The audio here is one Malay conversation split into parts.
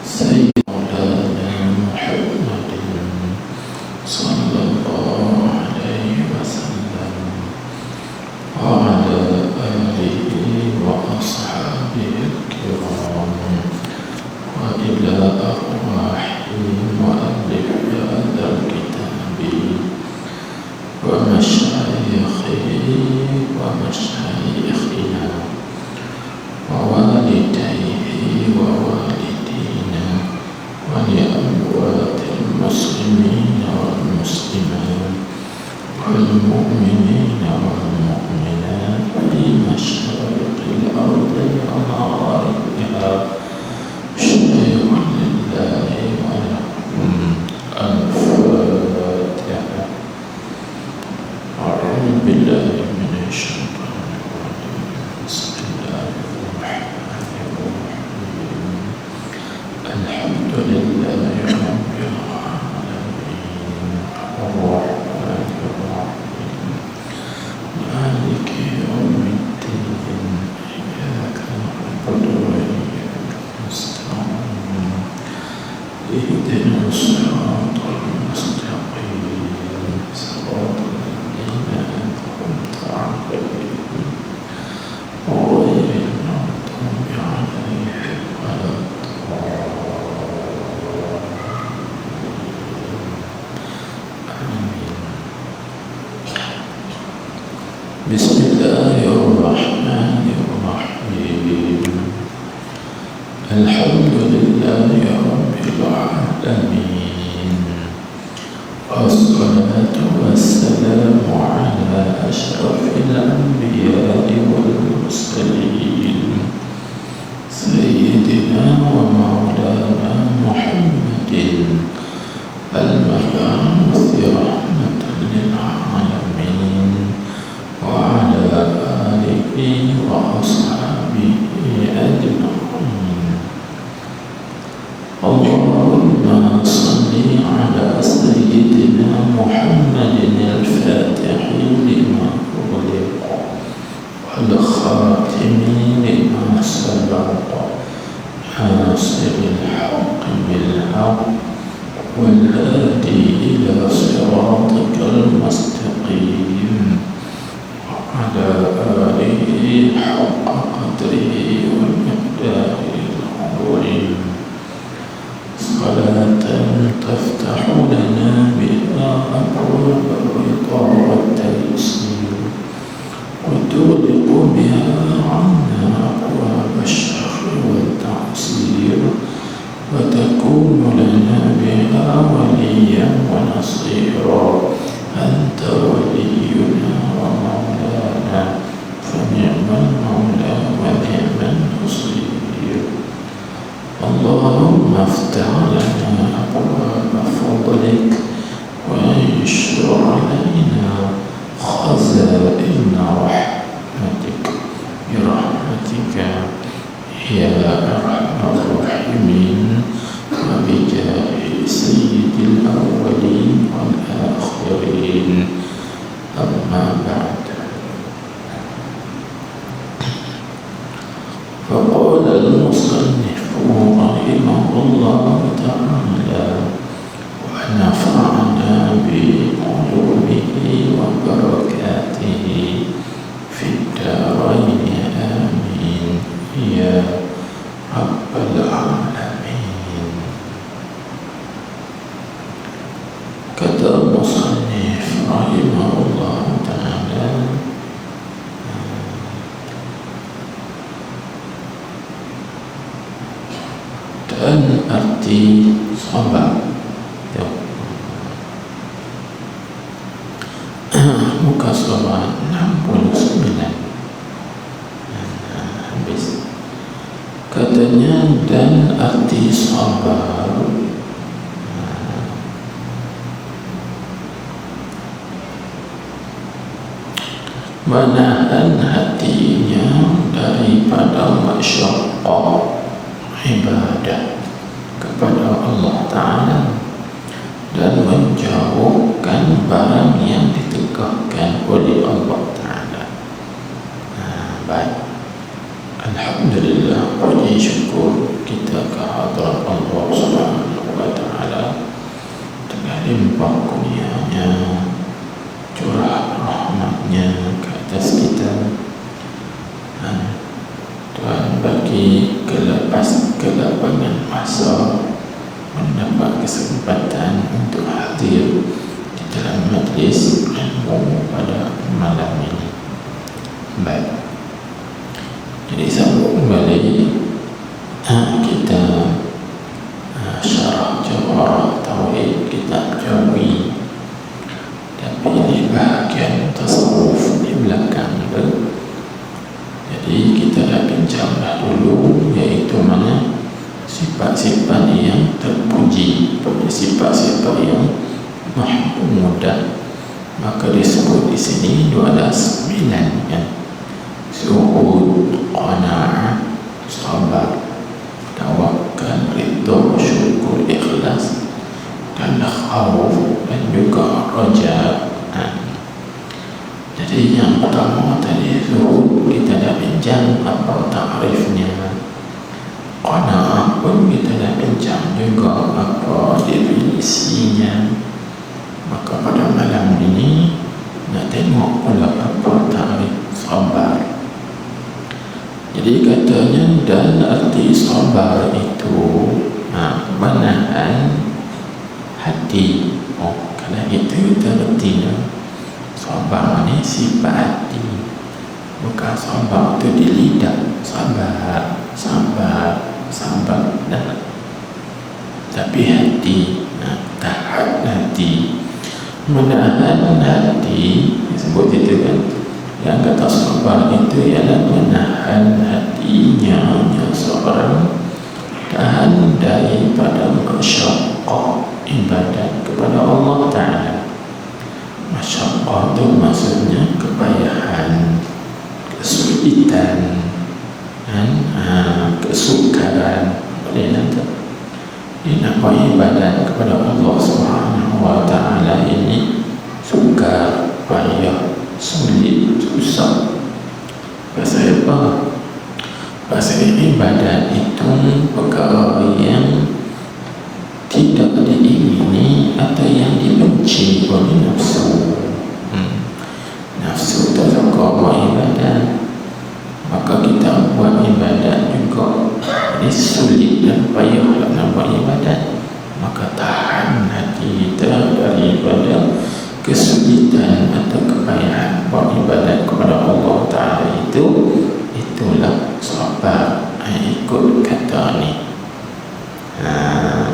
سيدنا محمد صلى الله عليه وسلم وعلى آله وأصحابه الكرام وإلى أرواح مؤلف هذا الكتاب ومشايخه ومشايخنا ووالديه ووالدينا ولأموات المسلمين والمسلمات والمؤمنين والمؤمنات في مشارق الأرض ومغاربها شيء لله ولكم. الفاتحة. أعوذ بالله من الشيطان الرجيم. بسم الله الرحمن الرحيم. الحمد لله رب العالمين الرحمن الرحيم مالك يوم الدين إياك نعبد وإياك نستعين اهدنا الصراط المستقيم صراط الذين أنعمت عليهم غير المغضوب عليهم ولا بسم الله الرحمن الرحيم. الحمد لله رب العالمين والصلاة والسلام على أشرف الأنبياء والمرسلين سيدنا ومولانا محمد المبعوث رحمة للعالمين وعلى آله وأصحابه أجمعين. اللهم صل على سيدنا محمد الفاتح لما أغلق والخاتم لما سبق ناصر الحق بالحق والهادي إلى صراطك المستقيم وعلى آله حق قدره ومقداره العظيم. صلاة تفتح لنا بها أبواب الرضا والتيسير وتغلق بها عنا أبواب الشر والتعسير وتكون لنا بها وليا ونصيرا. أنت ولينا ومولانا فنعم المولى ونعم النصير. اللهم افتح لنا أبواب فضلك وانشر علينا خزائن رحمتك برحمتك يا أرحم الراحمين وبجاه سيد الأولين والآخرين. أما بعد، فقال المصنف رحمه الله تعالى ونفعنا بعلومه وبركاته في الدارين آمين يا رب العالمين. kata musannif rahimahullah ta'ala, dan arti sabar. Muka surat 69 habis. Katanya dan arti sabar menahan hatinya daripada masyaqqah ibadah kepada Allah Ta'ala dan menjauhkan barang yang ditegakkan oleh Allah Ta'ala. Baik, Alhamdulillah, puji syukur kita kehadrat Allah limpah kurnianya, curah rahmatnya ke atas kita. Tuhan bagi kelapangan masa mendapat kesempatan untuk hadir di dalam majlis ilmu pada malam ini. Baik, jadi sambung kembali kita syarah Jawharah Tauhid kitab Jawi, tapi ini bahagian tasawuf di belakang tu. Jadi kita dah bincang dulu, iaitu mana sifat-sifat yang terpuji, sifat-sifat yang mahmudah, maka disebut di sini 29 kan. Zuhud, qana'ah, sabar, tawakkal, ridha, syukur, ikhlas, dan khauf, dan juga raja. Jadi yang pertama tadi zuhud kita dah bincang apa takrifnya. Qana'ah pun kita dah bincang juga apa definisinya. Maka pada malam ini nak tengok pula apa takrif sabar. Jadi katanya dan arti sabar itu menahan hati. Kalau itu artinya sabar ni sifat hati, bukan sabar tu di lidah. Sabar dan tapi hati, tahan hati, menahan hati, disebut itu kan. Yang kata sabar itu ialah menahan hatinya seorang, tahan daripada masyaqqah ibadat kepada Allah Ta'ala. Masyaqqah itu maksudnya kepayahan, kesulitan, kesukaran. Boleh nanti ini nak ibadat kepada Allah Subhanahu Wa Ta'ala ini sukar, payah, sulit, susah. Pasal apa? Pasal ibadat itu perkara yang tidak diingini atau yang dibenci oleh nafsu. Nafsu tak suka buat ibadat, maka kita buat ibadat juga jadi sulit dan payah nak buat ibadat. Maka tahan hati kita daripada kesulitan atau kepayahan buat ibadat kepada Allah Ta'ala itulah sabar. Ikut kata ni.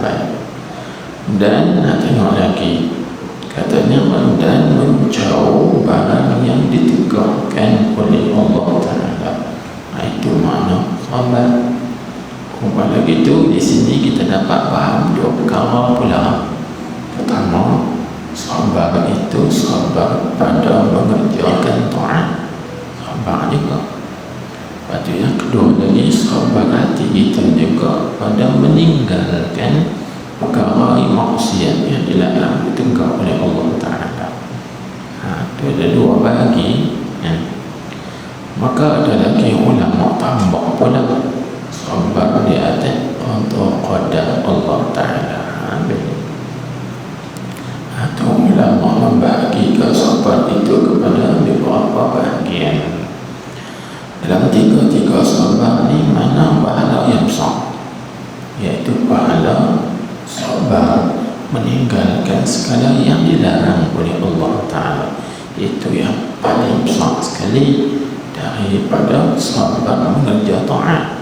Baik. Dan nak tengok lagi, katanya dan menjauh barang yang ditegakkan oleh Allah Ta'ala. Itu makna sabar. Pada gitu di sini kita dapat faham dua perkara pula. Pertama, sabar itu sabar pada mengerjakan taat, sabar juga. Lepas tu yang kedua lagi, sabar hati kita juga pada meninggalkan perkara maksiat yang dilarang, ditegak oleh Allah Ta'ala. Itu ada dua bahagi. Maka ada lagi ulama tambah pula sabar di atas untuk qadar Allah Ta'ala. Atau ulama membahagikan sabar itu kepada beberapa bahagian. Dalam tiga sabar ni mana pahala yang besar, iaitu pahala sabar meninggalkan segala yang dilarang oleh Allah Ta'ala. Itu yang paling besar sekali daripada sabar mengerja taat.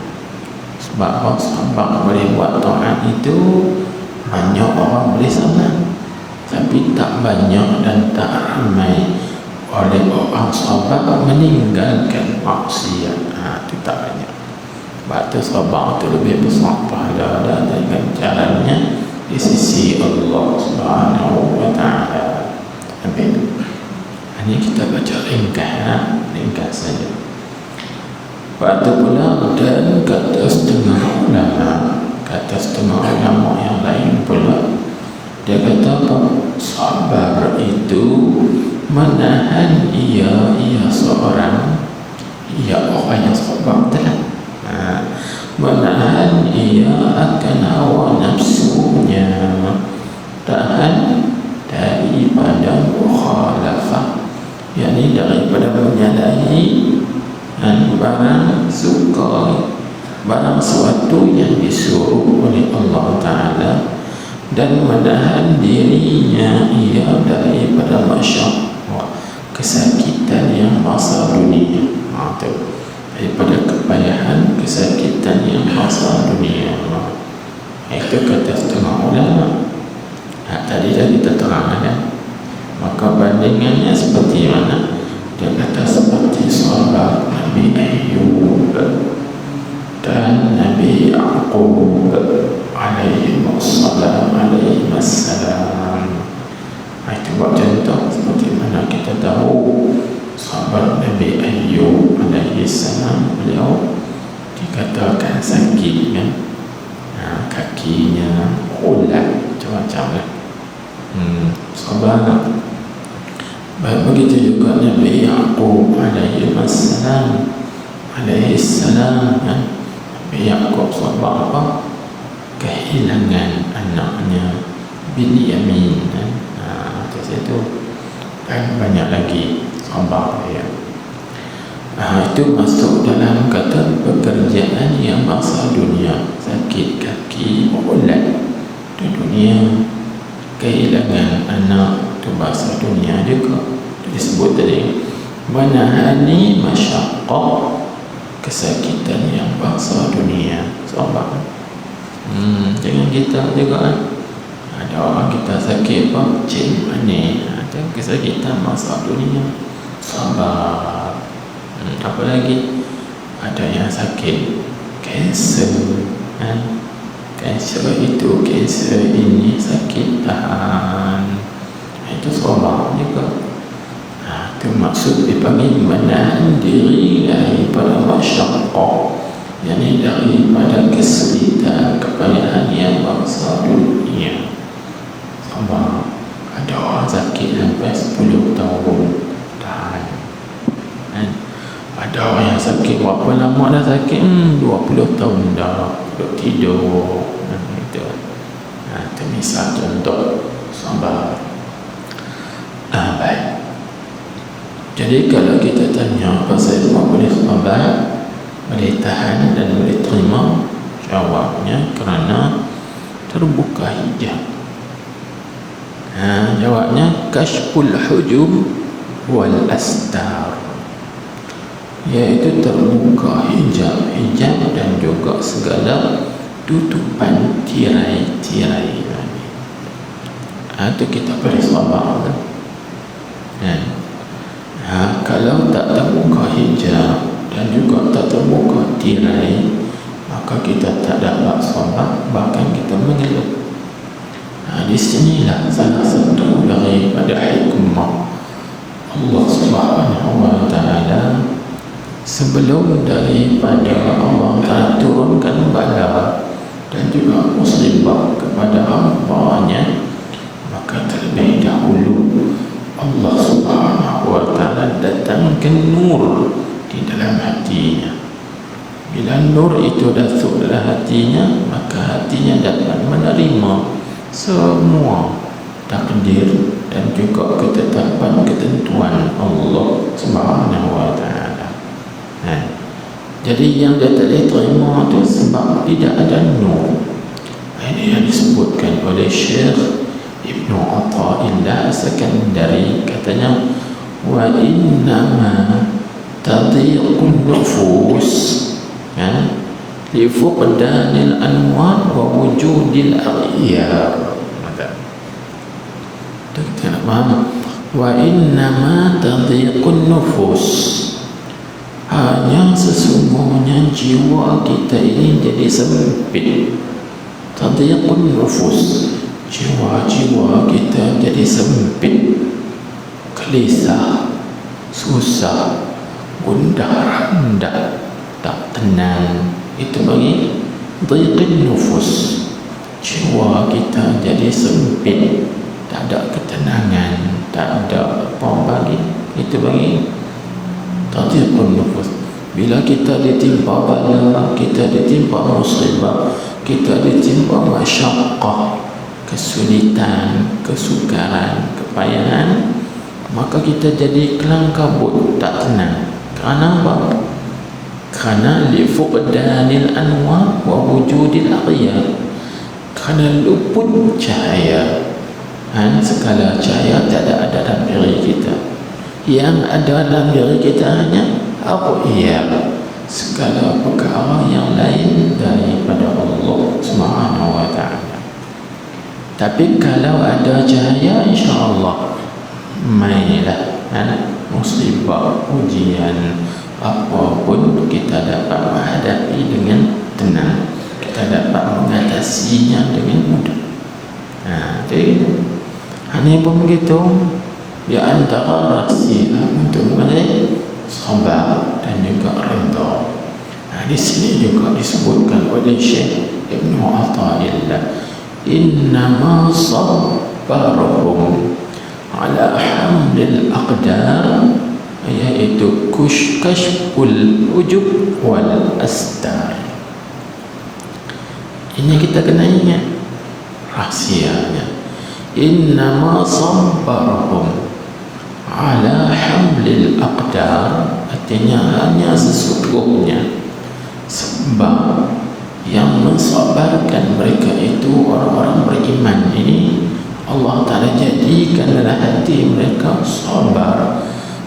Sebab sabar boleh buat taat itu banyak orang boleh sabar, tapi tak banyak dan tak ramai oleh orang sabar meninggalkan maksiat. Itu tak banyak. Sebab itu sabar itu lebih besar pahala dengan caranya di sisi Allah Subhanahu Wa Ta'ala. Amin. Ini kita baca ringkas saja. Lepas itu pula dan kata setengah ulama yang lain pula, dia kata apa? Sabar itu menahan ia seorang, orang yang sabar telah menahan ia akan hawa nafsunya, tahan barang suatu yang disuruh oleh Allah Ta'ala dan menahan dirinya ia daripada masyarakat kesakitan yang masa dunia. Daripada kepayahan kesakitan yang masa dunia. Itu kata setengah ulama. Tadi kita terangkan, maka bandingannya seperti mana? Dia kata seperti sahabat Nabi Ayyub dan Nabi Yaqub alaihi wassalam. Itu buat contoh seperti mana kita tahu sahabat Nabi Ayyub alaihi salam, beliau dikatakan sakit kan, kakinya ulat macam-macam kan. Sahabat begitu juga Nabi Yaqub alaihi salam kan. Nabi Yaqub sahabat apa? Kehilangan anaknya Binyamin kan. Di situ dan banyak lagi sahabat ya. Itu masuk dalam kata pekerjaan yang masa dunia, sakit kaki, ulat di dunia, kehilangan anak itu bahasa dunia juga. Disebut tadi menahani masyaqqah, kesakitan yang bahasa dunia. Sahabat jangan kita juga ada orang kita sakit apa cik mana ada kesakitan masa dunia. Sahabat apa lagi, ada yang sakit kanser kan. Kanser itu, kanser ini sakit tahan, itu sahabat juga. Itu maksud dipanggil menahan diri daripada masyaqqah, yakni daripada kesulitan kepayahan yang bangsa dunia. Sahabat, ada orang sakit sampai 10 tahun tahan kan? Ada orang yang sakit berapa lama dah sakit? 20 tahun dah duduk tidur itu. Itu misal contoh sahabat. Baik. Jadi kalau kita tanya pasal apa boleh sahabat, boleh tahan dan boleh terima, jawabnya kerana terbuka hijab. Jawabnya kashful hujub wal astar, iaitu terbuka hijab dan juga segala tutupan tirai-tirai. Itu kita boleh sabar. Kalau tak terbuka hijab dan juga tak terbuka tirai, maka kita tak dapat sabar, bahkan kita mengeluh. Di sinilah salah satu daripada hikmah Allah Subhanahu wa Ta'ala. Sebelum daripada Allah Ta'ala turunkan bala dan juga musibah kepada hamba-Nya, maka terlebih dahulu Allah Subhanahu wa Ta'ala datangkan nur di dalam hatinya. Bila nur itu masuk dalam hatinya, maka hatinya dapat menerima semua takdir dan juga ketetapan ketentuan Allah Subhanahu wa Ta'ala. Jadi yang dia tak boleh terima itu sebab tidak ada nur. Ini yang disebutkan oleh Syekh Ibn Atha'illah As-Sakandari, katanya wa innama tadhiqun nufus li fuqdanil anwar wa wujudil aghyar. Itu kita nak faham. Wa innama tadhiqun nufus, hanya sesungguhnya jiwa kita ini jadi sempit. Tadhiqun nufus, jiwa-jiwa kita jadi sempit, gelisah, susah, gundah rendah, tak tenang. Itu bagi dhiqin nufus, jiwa kita jadi sempit, tak ada ketenangan, tak ada apa bagi. Itu bagi dhiqin nufus. Bila kita ditimpa bala, kita ditimpa musibah, kita ditimpa masyaqqah, kesulitan, kesukaran, kepayahan, maka kita jadi kelang kabut, tak tenang. Kerana apa? Kerana li fuqdanil anwar wa wujudil aghyar, kerana luput cahaya. Segala cahaya tak ada dalam diri kita. Yang ada dalam diri kita hanya apa? Ia segala perkara yang lain daripada Allah Subhanahu wa ta'ala. Tapi kalau ada cahaya, insya-Allah mainlah musibah, ujian apapun kita dapat menghadapi dengan tenang, kita dapat mengatasinya dengan mudah. Jadi ini pun begitu. Di antara rahsia untuk meraih sabar dan juga redha. Di sini juga disebutkan oleh Syekh Ibnu Athaillah, innama sabbarhum ala hamlil aqdar, yaitu kashful ujub wal astar. Ini kita kena ingat rahsianya. Innama sabbarhum ala hamlil aqdar, artinya hanya sesungguhnya sebab yang mensabarkan mereka itu orang-orang beriman ini, Allah Ta'ala jadikan dalam hati mereka sabar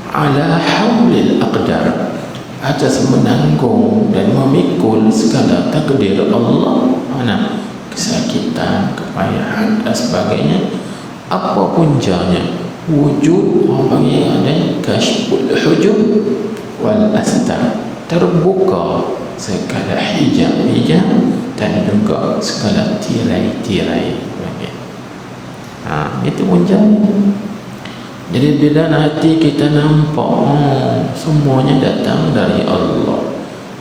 ala hamlil aqdar, atas menanggung dan memikul segala takdir Allah, mana kesakitan, kepayahan dan sebagainya, apapun jarnya. Wujud orang yang ada kashful hujub wal astar, terbuka segala hijab-hijab dan juga segala tirai-tirai. Itu pun jarnya. Jadi bila hati kita nampak semuanya datang dari Allah,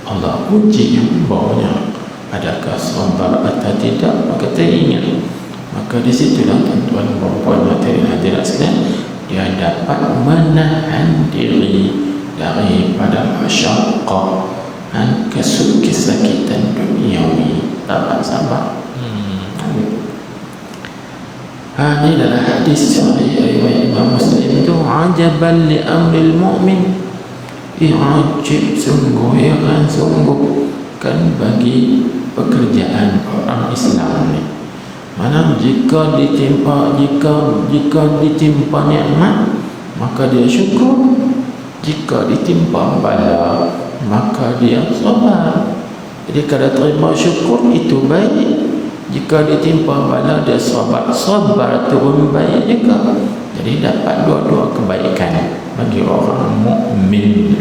Allah uji hamba-Nya, adakah sabar atau tidak, maka teringat. Maka di situlah tuan-tuan dan puan hadirin sekalian, dia dapat menahan diri daripada masyaqqah dan kesakitan duniawi, dapat sabar. Ini adalah hadis sahih riwayat Imam Muslim itu, ajaban li amril mu'min, ajib sungguh, heran sungguh kan bagi pekerjaan orang Islam ni. Mana jika ditimpa nikmat, maka dia syukur. Jika ditimpa bala, maka dia sabar. Jadi kalau terima syukur itu baik. Jika ditimpa bala, dia sabar. Sabar itu pun baik juga. Jadi dapat dua-dua kebaikan bagi orang mukmin.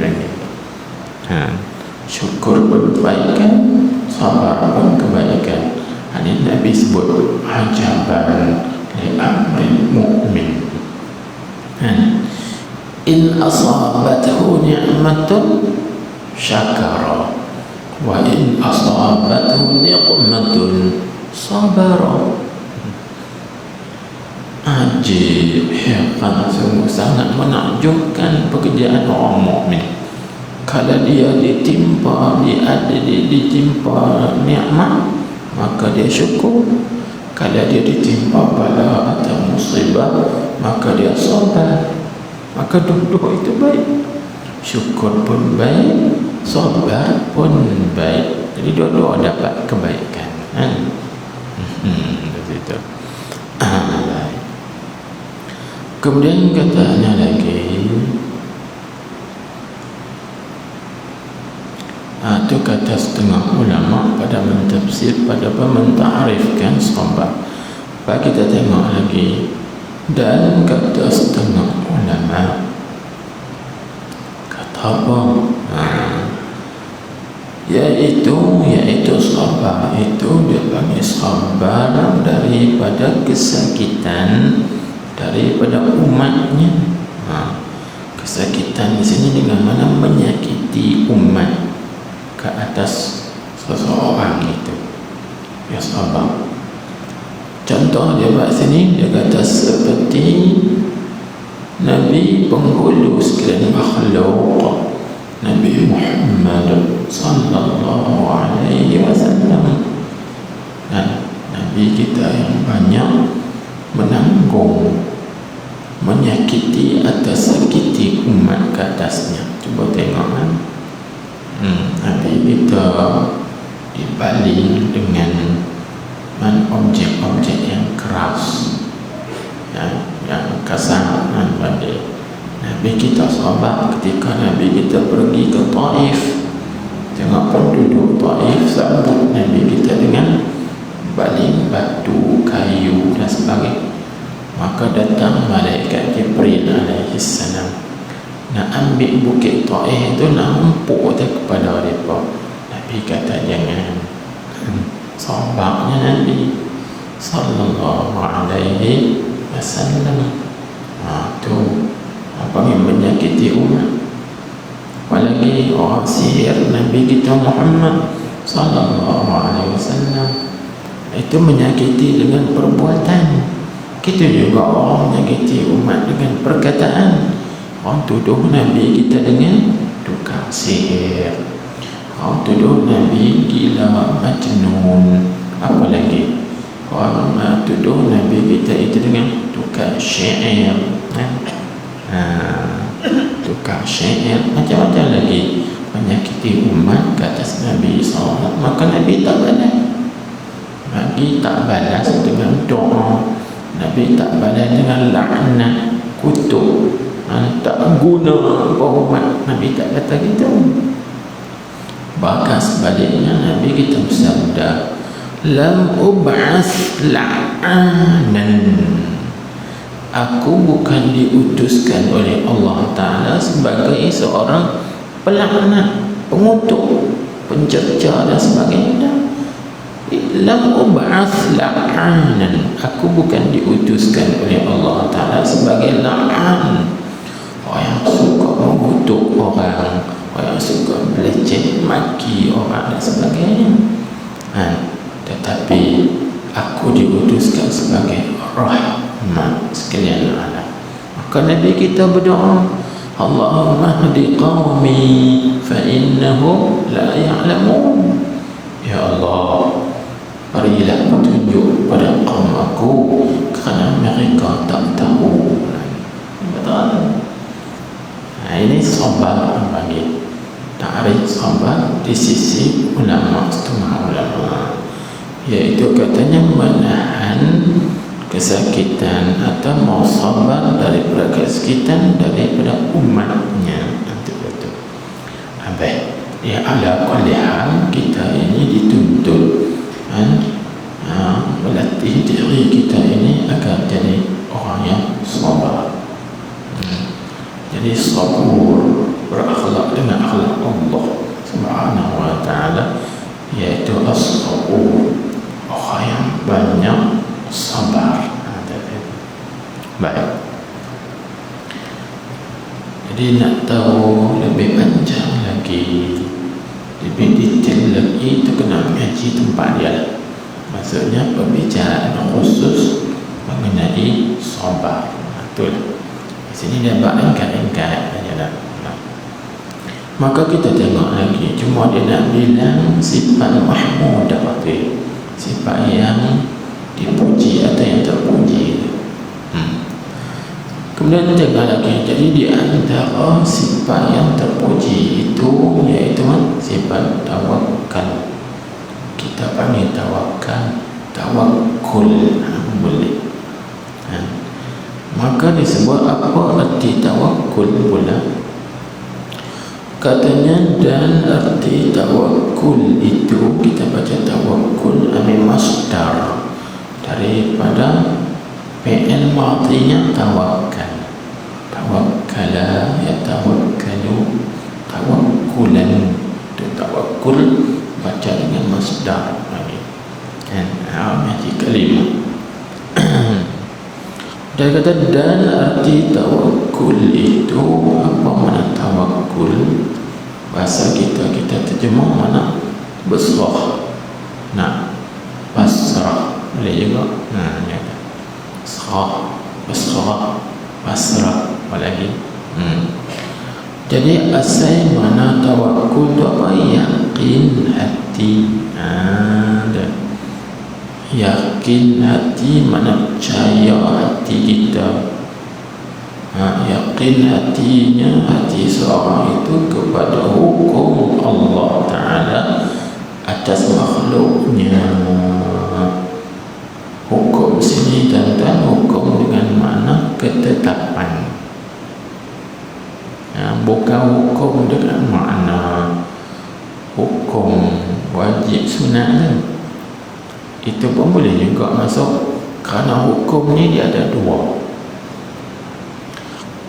Syukur pun kebaikan, sabar pun kebaikan. Ini Nabi sebut ajaban li amril mu'min. In asabathu ni'matun syakara, wa in asabathu ni'matun sabara. Ajib, hebat, sungguh sangat menakjubkan pekerjaan orang mukmin. Kalau dia ditimpa nikmat, maka dia syukur. Kalau dia ditimpa bala atau musibah, maka dia sabar. Maka dua-dua itu baik. Syukur pun baik, sabar pun baik. Jadi dua-dua dapat kebaikan. Begitu. Kemudian katanya lagi, itu kata setengah ulama pada mentafsir, pada menta'arifkan sabar. Baik, kita tengok lagi. Dan kata setengah ulama kata apa? Yaitu sabar itu dia panggil sabar daripada kesakitan daripada umatnya. Kesakitan di sini dengan mana menyakiti umat ke atas seseorang itu, ya sabar. Contoh dia buat sini, dia kata seperti Nabi penghulu sekalian makhluk, Nabi Muhammad sallallahu alaihi wasallam, dan Nabi kita yang banyak menanggung, menyakiti atau sakiti umat ke atasnya. Cuba tengok Nabi kita dibaling dengan objek-objek yang keras, yang kasar pada Nabi kita sahabat. Ketika Nabi kita pergi ke Taif, tengok penduduk Taif sambut Nabi kita dengan baling batu, kayu dan sebagainya. Maka datang malaikat Jibril alaihi salam nak ambil bukit Taif itu, nak empuk dia kepada mereka. Nabi kata jangan. Sahabatnya Nabi sallallahu alaihi wasallam tu apa yang menyakiti umat. Apalagi orang sihir Nabi kita Muhammad sallallahu alaihi wasallam itu menyakiti dengan perbuatan. Kita juga orang menyakiti umat dengan perkataan. Orang tuduh Nabi kita dengan tukang sihir, orang tuduh Nabi gila, majnun. Apa lagi? Orang tuduh Nabi kita itu dengan tukang syair, tukang syair, macam-macam lagi menyakiti umat ke atas Nabi SAW. Maka Nabi tak balas. Nabi tak balas dengan doa, Nabi tak balas dengan laknat, kutuk, tak guna hormat. Nabi tak kata gitu. Bahkan sebaliknya Nabi kita bersabda, lam ub'as la'anan, aku bukan diutuskan oleh Allah Ta'ala sebagai seorang pelaknat, pengutuk, pencerca dan sebagainya. Lam ub'as la'anan, aku bukan diutuskan oleh Allah Ta'ala sebagai la'an, orang yang suka mengutuk orang, orang yang suka meleceh maki orang dan sebagainya. Tetapi aku diutuskan sebagai rahmat sekalian alam. Maka Nabi kita berdoa, Allahumma hdi qawmi fa innahum la ya'lamun. Ya Allah, berilah petunjuk pada kaum aku kerana mereka tak tahu. Betul. Ini sabar bagi ta'rif sabar di sisi ulama, setengah ulama, iaitu katanya menahan kesakitan atau mau sabar daripada kesakitan daripada umatnya. Betul-betul. Ya ala kulli hal, kita ini dituntut melatih diri kita ini agar jadi orang yang sabar. Jadi sabur, berakhlak dengan akhlak Allah Subhanahu wa ta'ala, yaitu as-sabur, orang yang banyak sabar. Baik. Jadi nak tahu lebih panjang lagi, lebih detail lagi, itu kena mengaji tempat dia lah. Maksudnya pembicaraan khusus mengenai sabar. Betul. Di sini dia buat ingkat-ingkat aja lah. Maka kita tengok lagi, cuma dia nak bilang sifat mahmudah tu, sifat yang dipuji atau yang terpuji. Kemudian kita tengok lagi, jadi di antara sifat yang terpuji itu iaitu sifat tawakal. Kita panggil tawakal, tawakkul, boleh. Maka disebut apa arti tawakkul pula? Katanya, dan arti tawakkul itu kita baca tawakkul ambil masdar daripada fi'il madhinya tawakkal. Tawakkala ya tawakkalu, tawakkulan. Itu tawakkul baca dengan masdar lagi. Jadi kalimah. Dia kata, dan arti tawakkul itu apa makna tawakkul? Bahasa kita terjemah mana? Berserah. Nak pasrah boleh juga. Ya. Serah, berserah, pasrah, apa lagi? Jadi asal mana tawakkul itu apa? Yakin hati. Yakin hati, mana percaya hati kita. Yakin hati seorang itu kepada hukum Allah Ta'ala atas makhluknya. Hukum sini tuan-tuan, hukum dengan makna ketetapan, bukan hukum dengan makna hukum wajib sunat. Itu pun boleh juga masuk, kerana hukum ni dia ada dua.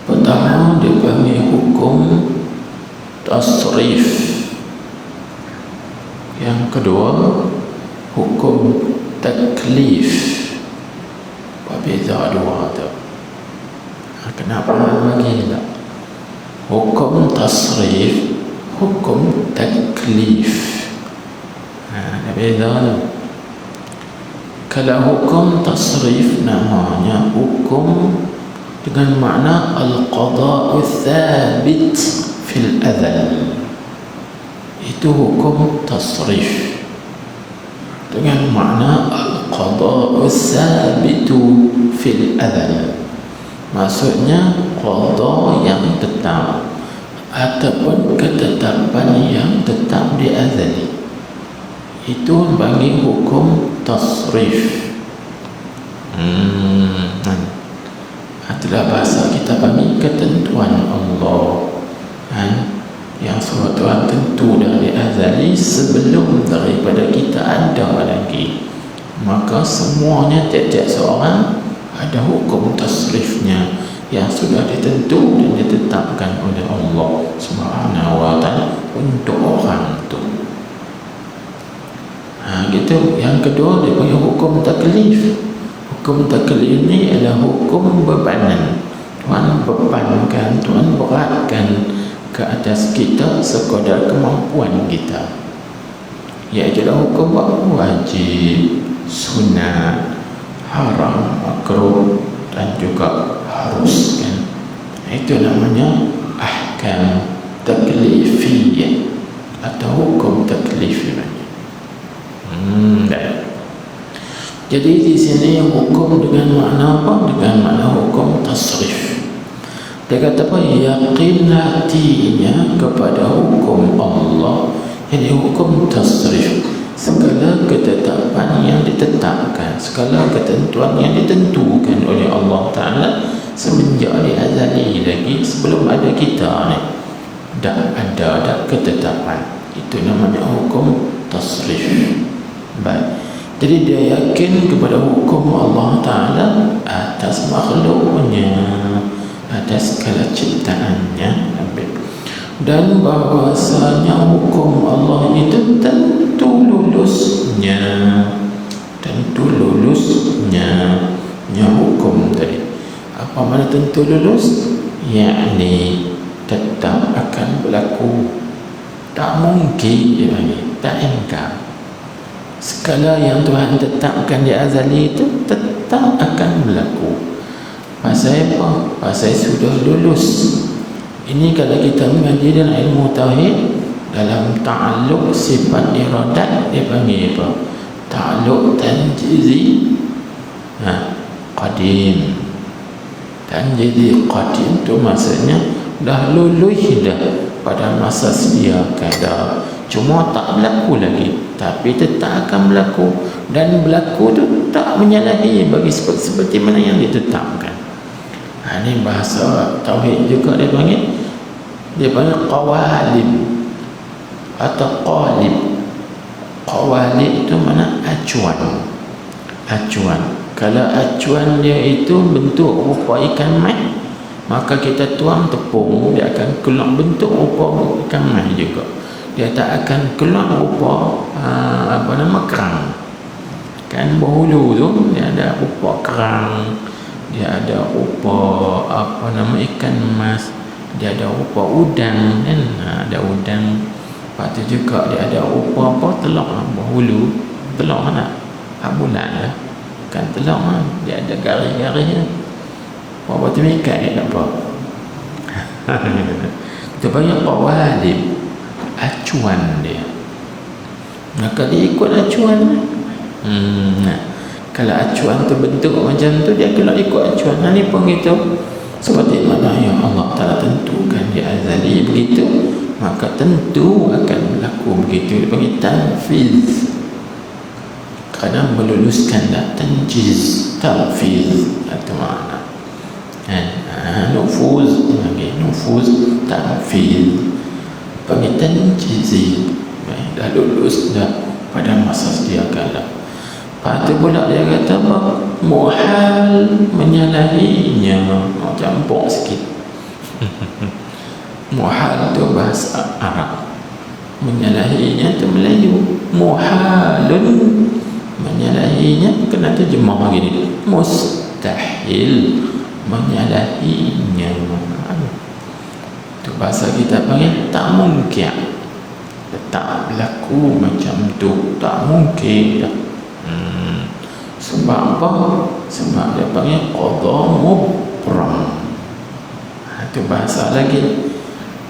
Pertama dia panggil hukum tasrif, yang kedua hukum taklif. Berbeza dua tu. Kenapa bagi tak? Hukum tasrif, hukum taklif. Ada beza tu. Kalau hukum tasrif namanya hukum dengan makna al-qada'u thabit fil azal. Itu hukum tasrif dengan makna al-qada'u thabitu fil azal. Maksudnya qada yang tetap ataupun ketetapan yang tetap di azali. Itu bagi hukum tasrif. Itulah bahasa kita panggil ketentuan Allah, yang suatu yang tentu dari azali sebelum daripada kita ada lagi. Maka semuanya tiap-tiap seorang ada hukum tasrifnya yang sudah ditentu dan ditetapkan oleh Allah Subhanahu wa ta'ala untuk orang itu. Gitu. Yang kedua dia punya hukum taklif. Hukum taklif ini adalah hukum bebanan. Tuhan bebankan, Tuhan beratkan ke atas kita sekadar kemampuan kita. Iaitu hukum wajib, sunat, haram, makruh dan juga harus, kan? Itu namanya ahkam taklifiyah atau hukum taklifiyah. Jadi di sini hukum dengan makna apa? Dengan makna hukum tasrif. Dia kata apa? Yakin hatinya kepada hukum Allah. Jadi hukum tasrif, segala ketetapan yang ditetapkan, segala ketentuan yang ditentukan oleh Allah Ta'ala semenjak di azali lagi, sebelum ada kita ni dah ada ketetapan. Itu namanya hukum tasrif. Baik. Jadi dia yakin kepada hukum Allah Ta'ala atas makhluknya, atas segala ciptaannya, dan bahawasanya hukum Allah itu tentu lulusnya hukum tadi. Apa makna tentu lulus? Yakni tetap akan berlaku, tak mungkin dia panggil, tak engkar. Segala yang Tuhan tetapkan di azali itu tetap akan berlaku. Pasal apa? Pasal sudah lulus. Ini kalau kita mengaji dalam ilmu tauhid, dalam ta'alluq sifat iradat, dia panggil apa? Ta'alluq tanjizi qadim. Tanjizi qadim itu maksudnya dah lulus dah pada masa sedia kada, cuma tak berlaku lagi, tapi tetap akan berlaku, dan berlaku tu tak menyalahi bagi seperti mana yang ditetapkan. Ini bahasa tauhid juga dia panggil qawalib atau qalib. Qawalib itu mana? Acuan. Kalau acuan dia itu bentuk rupa ikan mas, maka kita tuang tepung, dia akan keluar bentuk rupa ikan mas juga. Dia tak akan keluar rupa kerang. Kan berhulu tu dia ada rupa kerang, dia ada rupa ikan emas, dia ada rupa udang, kan? Ada udang. Lepas tu juga dia ada rupa telur berhulu, telur mana? Bulan lah. Kan telur dia ada garis-garis. Apa tu ikan apa? Itu banyak qawalib, acuan dia. Maka dia ikut acuan. Kalau acuan tu bentuk macam tu, dia kena ikut acuan. Ini pun gitu. seperti mana yang Allah Ta'ala tentukan di azali begitu, maka tentu akan berlaku begitu. Dipanggil tanfiz, kadang meluluskan dan tanjiz, tanfiz itu makna. Nufuz lagi, nufuz, tanfiz, panggil tanjizi, dah lulus dah pada masa sedia kala. Lepas tu pula dia kata apa? Muhal menyalahinya. Campur sikit. Muhal tu bahasa Arab, menyalahinya tu Melayu. Muhalun, menyalahinya kena terjemah gini, mustahil menyalahinya. Tu bahasa kita panggil tak mungkin, tak berlaku macam tu, tak mungkin dah. Sebab apa? Sebab dia panggil qadha mubram. Itu bahasa lagi,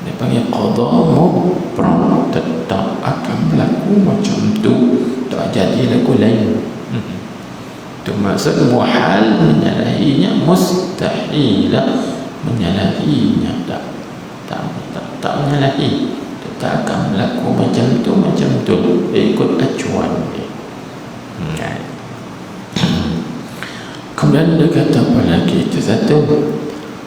dia panggil qadha mubram, tetap akan berlaku macam tu, tak jadi laku lain. Itu maksud muhal menyalahinya, mustahil menyalahinya, tak menyalahi, tak akan berlaku macam tu ikut acuan dia. Kemudian dia kata apa lagi? Itu satu,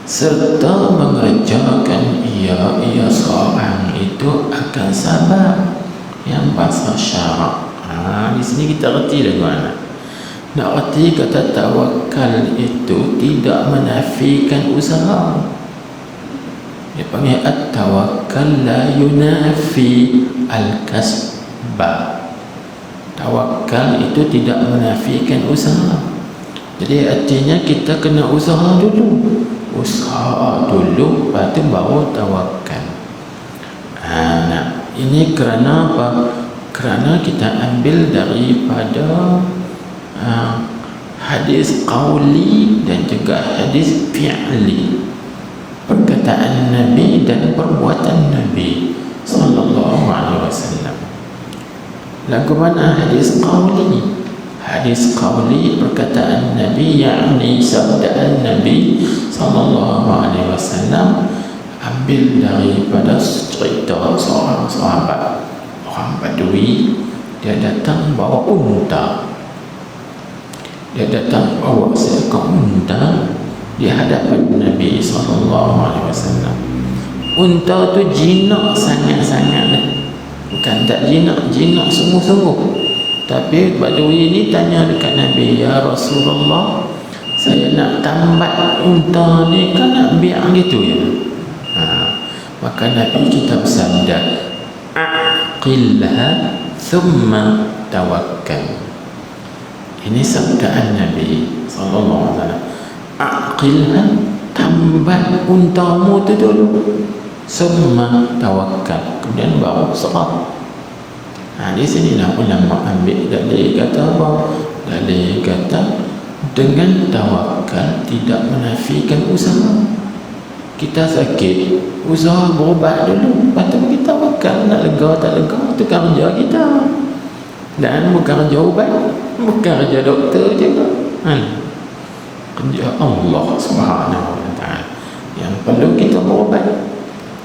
serta mengerjakan ia seorang itu akan sabar, yang bahasa syarak. Di sini kita reti lagu anak. Nak reti kata tawakal itu tidak menafikan usaha. Dia panggil at-tawakkal la yunafi al-kasba. Tawakal itu tidak menafikan usaha. Jadi artinya kita kena usaha dulu, lepas tu baru tawakal. Nah, ini kerana apa? Kerana kita ambil daripada hadis qauli dan juga hadis fi'li, perkataan Nabi dan perbuatan Nabi sallallahu alaihi wasallam. Lagu mana hadis qauli? Hadis qauli, perkataan Nabi, yakni sabdaan Nabi sallallahu alaihi wasallam, ambil daripada cerita seorang sahabat, orang Badui. Dia datang bawa unta. Dia datang bawa seekor unta di hadapan Nabi sallallahu alaihi wasallam. Unta tu jinak sangat-sangat, bukan tak jinak, jinak sungguh-sungguh. Tapi Badui ini tanya dekat Nabi, ya Rasulullah, saya nak tambat unta ni, kan nak biar gitu ya. Maka Nabi kita bersabda, aqilha thumma tawakkal. Ini sabdaan Nabi sallallahu alaihi wasallam. Aqilha, tambat untamu tu dulu, thumma tawakkal, kemudian baru serah. Di sinilah ulama ambil dalil kata apa? Dalil kata dengan tawakal tidak menafikan usaha. Kita sakit, usaha berubat dulu, lepas tu kita tawakal. Nak lega tak lega, itu kerja kita. Dan bukan kerja ubat, bukan kerja doktor juga, kerja Allah Subhanahu wa ta'ala. Yang perlu kita berubat.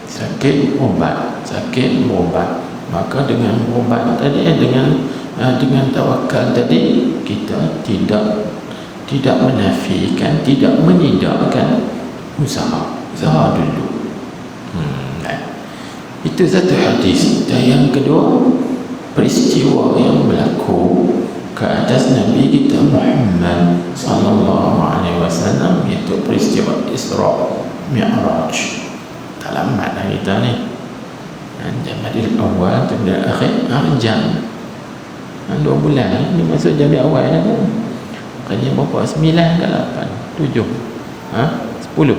Sakit berubat, sakit berubat. Maka dengan ubat tadi, dengan tawakal tadi, kita tidak menafikan, tidak menidakkan usaha dulu. Itu satu hadis. Dan yang kedua, peristiwa yang berlaku ke atas Nabi kita Muhammad sallallahu alaihi wasallam, iaitu peristiwa Isra Mi'raj. Dalam makna kita ni, Jamadil awal tu dan akhir Arjam, 2 bulan ni masuk Jamadil awal kan. Makanya berapa? 9 ke 8? 7? 10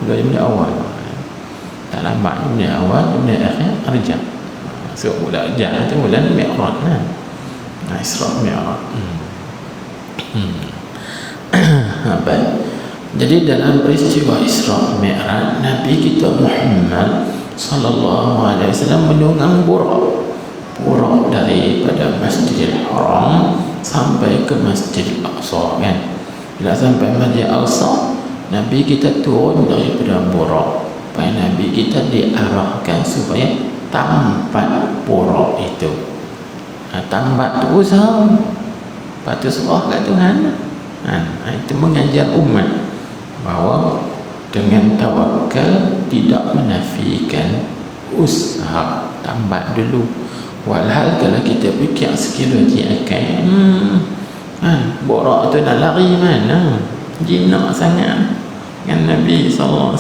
Jamadil awal. Tak lambat Jamadil awal, Jamadil akhir Arjam. So bulan Arjam tu bulan Mi'raj kan. Isra Mi'raj. Baik. Jadi dalam peristiwa Isra Mi'raj, Nabi kita Muhammad sallallahu alaihi wasallam menunggang burak daripada Masjidil Haram sampai ke Masjidil Aqsa kan. Bila sampai Masjidil Aqsa, Nabi kita turun daripada Buraq, supaya Nabi kita diarahkan supaya tambat Buraq itu. Tambat tu usaha, patut serah kat Tuhan. Itu mengajar umat bahawa dengan tawakal tidak menafikan usaha, tambat dulu. Walhal kalau kita fikir sekiranya akan Buraq tu nak lari mana, jinak sangat dengan Nabi SAW.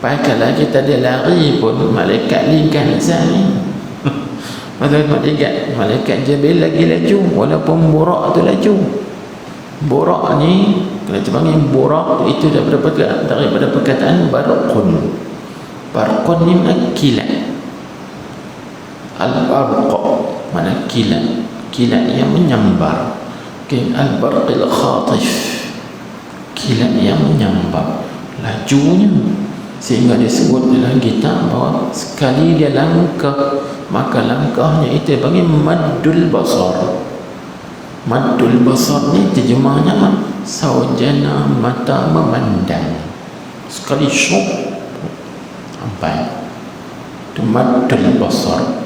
Kalau kita dia lari pun malaikat lingkan sana. Malaikat Jibril lagi laju, walaupun Buraq tu laju. Buraq ni kalau kita panggil Buraq itu daripada perkataan barqun. Barqun ni makna kilat. Al-barq makna kilat, kilat yang menyambar. Al-barqil khatif, kilat yang menyambar, lajunya, sehingga disebut dalam kitab bahawa sekali dia langkah, maka langkahnya itu panggil maddul basar. Maddul basar ni terjemahnya saujana mata memandang, sekali syuk sampai itu maddul basar,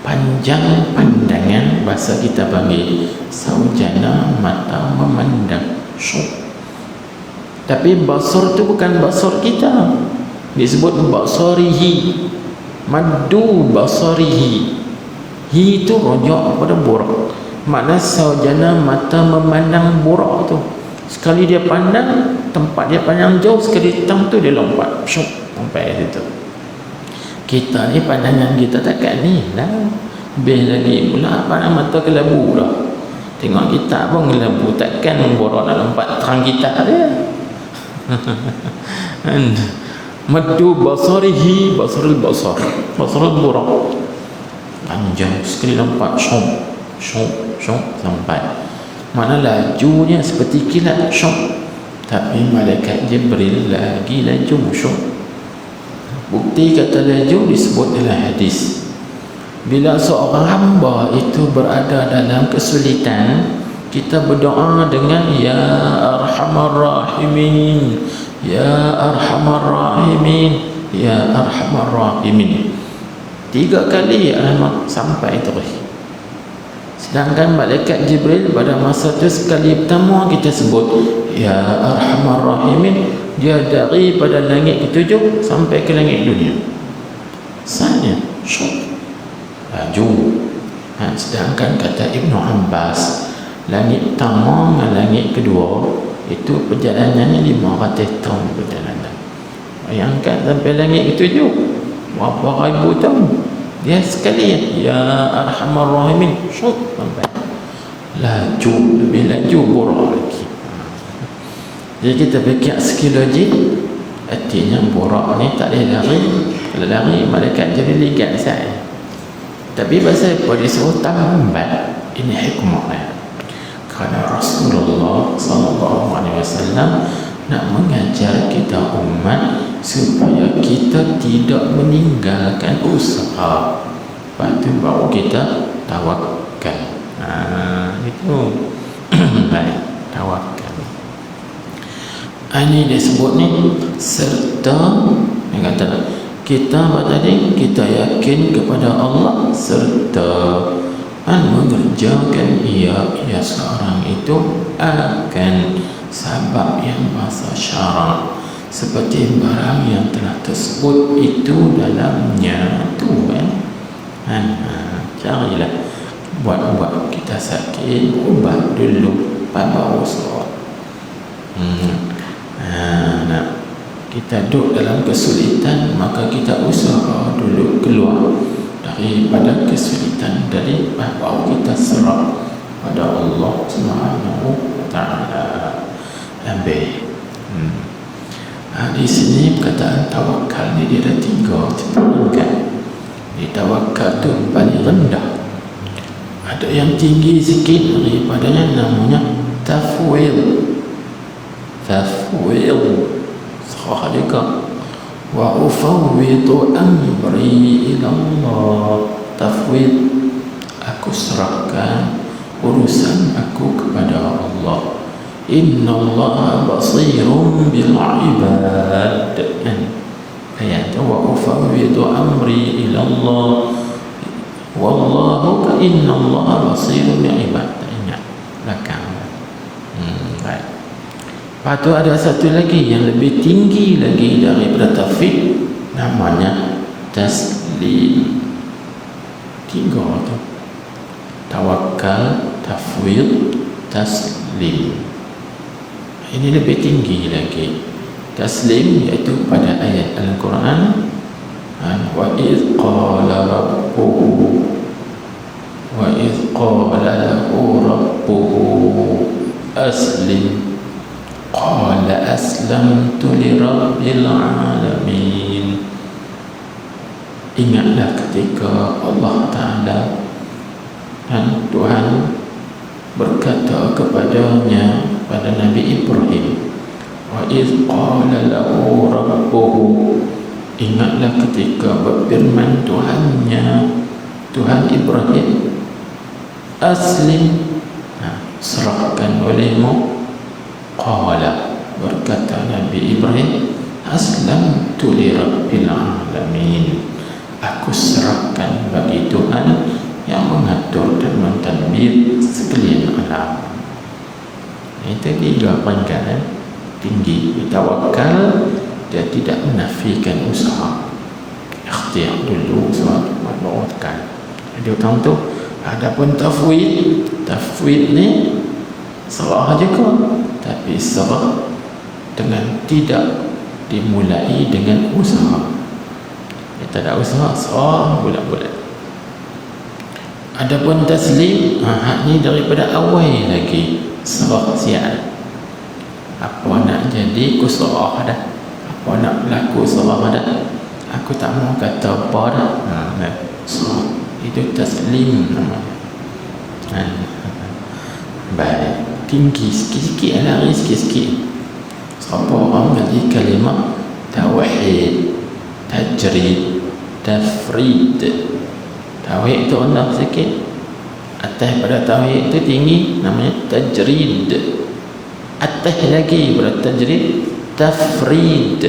panjang pandangan. Bahasa kita panggil saujana mata memandang, syuk. Tapi basar tu bukan basar kita, disebut basarihi, maddu basarihi. Hi tu rujuk pada Buraq, makna saujana mata memandang Buraq tu. Sekali dia pandang, tempat dia pandang jauh, sekali hitam tu dia lompat syuk sampai situ. Kita ni pandangan kita takkan ni lah, lebih lagi pula pandang mata kelabu dah. Tengok kita pun kelabu, takkan Buraq nak lompat terang kita dia. Maddu basarihi, basarul basar, basarul Buraq, panjang sekali lompat syuk syuk syuk sampai. Mana lajunya seperti kilat syuk, tapi malaikat Jibril lagi laju syuk. Bukti kata laju disebut dalam hadis. Bila seorang hamba itu berada dalam kesulitan, kita berdoa dengan Ya Arhamar Rahimin, Ya Arhamar Rahimin, Ya Arhamar Rahimin. 3 kali alamat sampai terus. Sedangkan malaikat Jibril pada masa itu sekali pertama kita sebut Ya Arhamar Rahimin, dia daripada langit ke-7 sampai ke langit dunia. Sanya syuk, laju. Sedangkan kata Ibnu Abbas, langit pertama dengan langit kedua itu perjalanannya 500 tahun perjalanan. Bayangkan sampai langit ke-7 berapa ribu tahun. Dia sekali Ya Arhamar Rahimin syuk sampai. Laju, lebih laju Buraq lagi. Jadi kita fikir segi logik, artinya Buraq ni tak boleh lari. Kalau lari malaikat jadi ligat saya. Tapi pasal apa disuruh tambat? Ini hikmahnya. Kerana Rasulullah SAW nak mengajar kita umat supaya kita tidak meninggalkan usaha. Lepas tu baru kita tawakal. Itu baik, tawakal. Ini disebut ni serta, yang kata kita tadi kita yakin kepada Allah serta mengerjakan ia seorang itu akan sebab yang bahasa syarak seperti barang yang telah tersebut itu dalamnya tu carilah buat kita sakit, ubat dulu baru sholat. Kita duduk dalam kesulitan, maka kita usaha dulu keluar daripada kesulitan, dari bahawa kita serah pada Allah Subhanahu wa ta'ala. Di sini perkataan tawakal ni dia ada 3 tingkatan. Di tawakal tu paling rendah, ada yang tinggi sikit daripadanya, namanya tafwid. Sahadika wa ufawwidu amri ila Allah. Tafwid, aku serahkan urusan aku kepada Allah. innallaha basirun bil ibad. Ayat wa ufawwidu amri ila Allah wallahu ka innallaha basirun bil ibad. Ingat belakang. Baik. Lepas tu ada satu lagi yang lebih tinggi lagi daripada tauhid, namanya taslim. 3 tu. Tawakal, tafwid, taslim. Ini lebih tinggi lagi. Taslim iaitu pada ayat Al-Quran, wa idh qala rabbuhu wa idh qala lahu rabbuhu aslim qala aslamtu li rabbil alamin. Ingatlah ketika Allah Ta'ala dan Tuhan berkata kepadanya, pada Nabi Ibrahim, wa idh qala lahu rabbuhu, ingatlah ketika berfirman Tuhannya, Tuhan Ibrahim, aslim, serahkan olehmu. Qala, berkata Nabi Ibrahim, aslamtu li rabbil alamin, aku serahkan bagi Tuhan yang mengatur dan mentadbir sekalian alam. Itu 3 peringkat tinggi. Tawakal, dia tidak menafikan usaha, ikhtiar dulu suatu manuatkan. Jadi orang tu. Adapun tafwid, tafwid ni serah juga, tapi serah dengan tidak dimulai dengan usaha. Dia tak ada usaha, serah bulat-bulat. Adapun taslim, ni daripada awal lagi, serah siap. Apa nak jadi, aku serah dah. Apa nak berlaku, serah dah. Aku tak mau kata apa dah. Serah. Itu taslim namanya. Baik, tinggi sikit-sikit, lari sikit-sikit. Siapa orang kali kalimah tauhid, tajrid, tafrid. Tauhid itu rendah sikit, atas pada tauhid itu tinggi, namanya tajrid. Atas lagi pada tajrid, tafrid.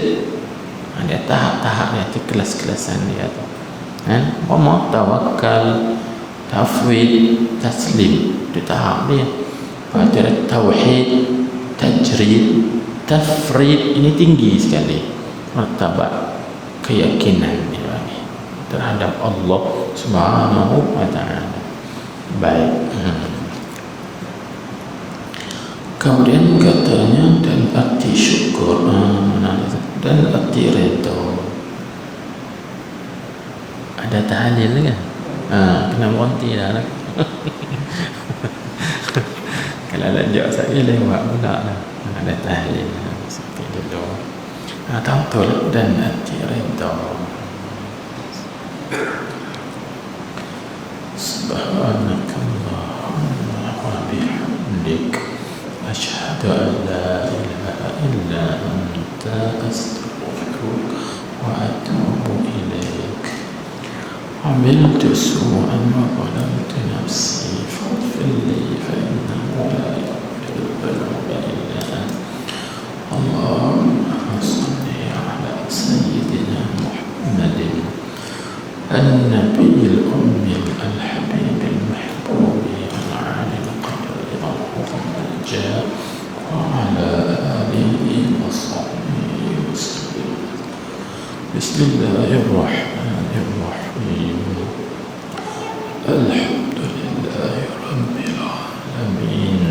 Ada tahap-tahap dia, itu kelas-kelasan dia tu. Umpama tawakal, tafwid, taslim, itu tahap dia. Lepas ada tauhid, tajrid, tafrid. Ini tinggi sekali martabat keyakinan terhadap Allah Subhanahu wa ta'ala. Baik. Kemudian katanya dan arti syukur, dan arti redha. Ada tahlil kan? Kena berhenti dah lah. Kalau lanjut saya lewat pula lah. Ada tahlil seperti dulu. Tahu dan arti redha. Subhanakallahumma wa bihamdik, asyhadu an la ilaha illa anta, astaghfiruka wa atubu ilaik. Amiltu su'an wa zalamtu nafsi faghfir li fa innahu la yaghfiru dhunuba illa anta. Allahumma salli ala sayyidina Muhammadin النبي الأمي الحبيب المحبوب العالي القدر العظيم الجاه وعلى آله وصحبه وسلم. بسم الله الرحمن الرحيم. الحمد لله رب العالمين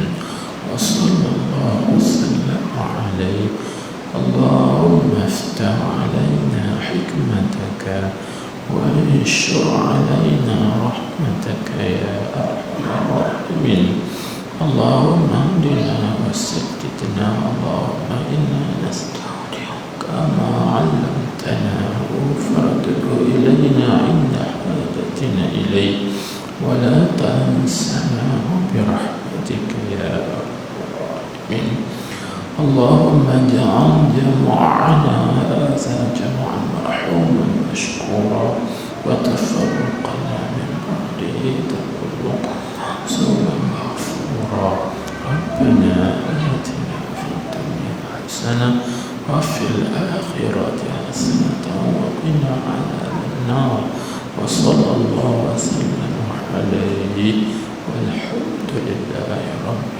وصلى الله وسلم عليه. اللهم افتح علينا حكمتك وانشر علينا رحمتك يا أرحم الراحمين. اللهم اهدنا وسددنا. اللهم إنا نستودعك ما علمتنا فارده إلينا عند حاجتنا إليه ولا تنسناه برحمتك يا أرحم الراحمين. اللهم اجعل جمعنا هذا جمعا مرحوما مشكورا وتفرقنا من بعده تفرقا معصوما مغفورا. ربنا آتنا حسنة وفي الآخرة حسنة وقنا عذاب النار وصلى الله وسلم عليه والحمد لله رب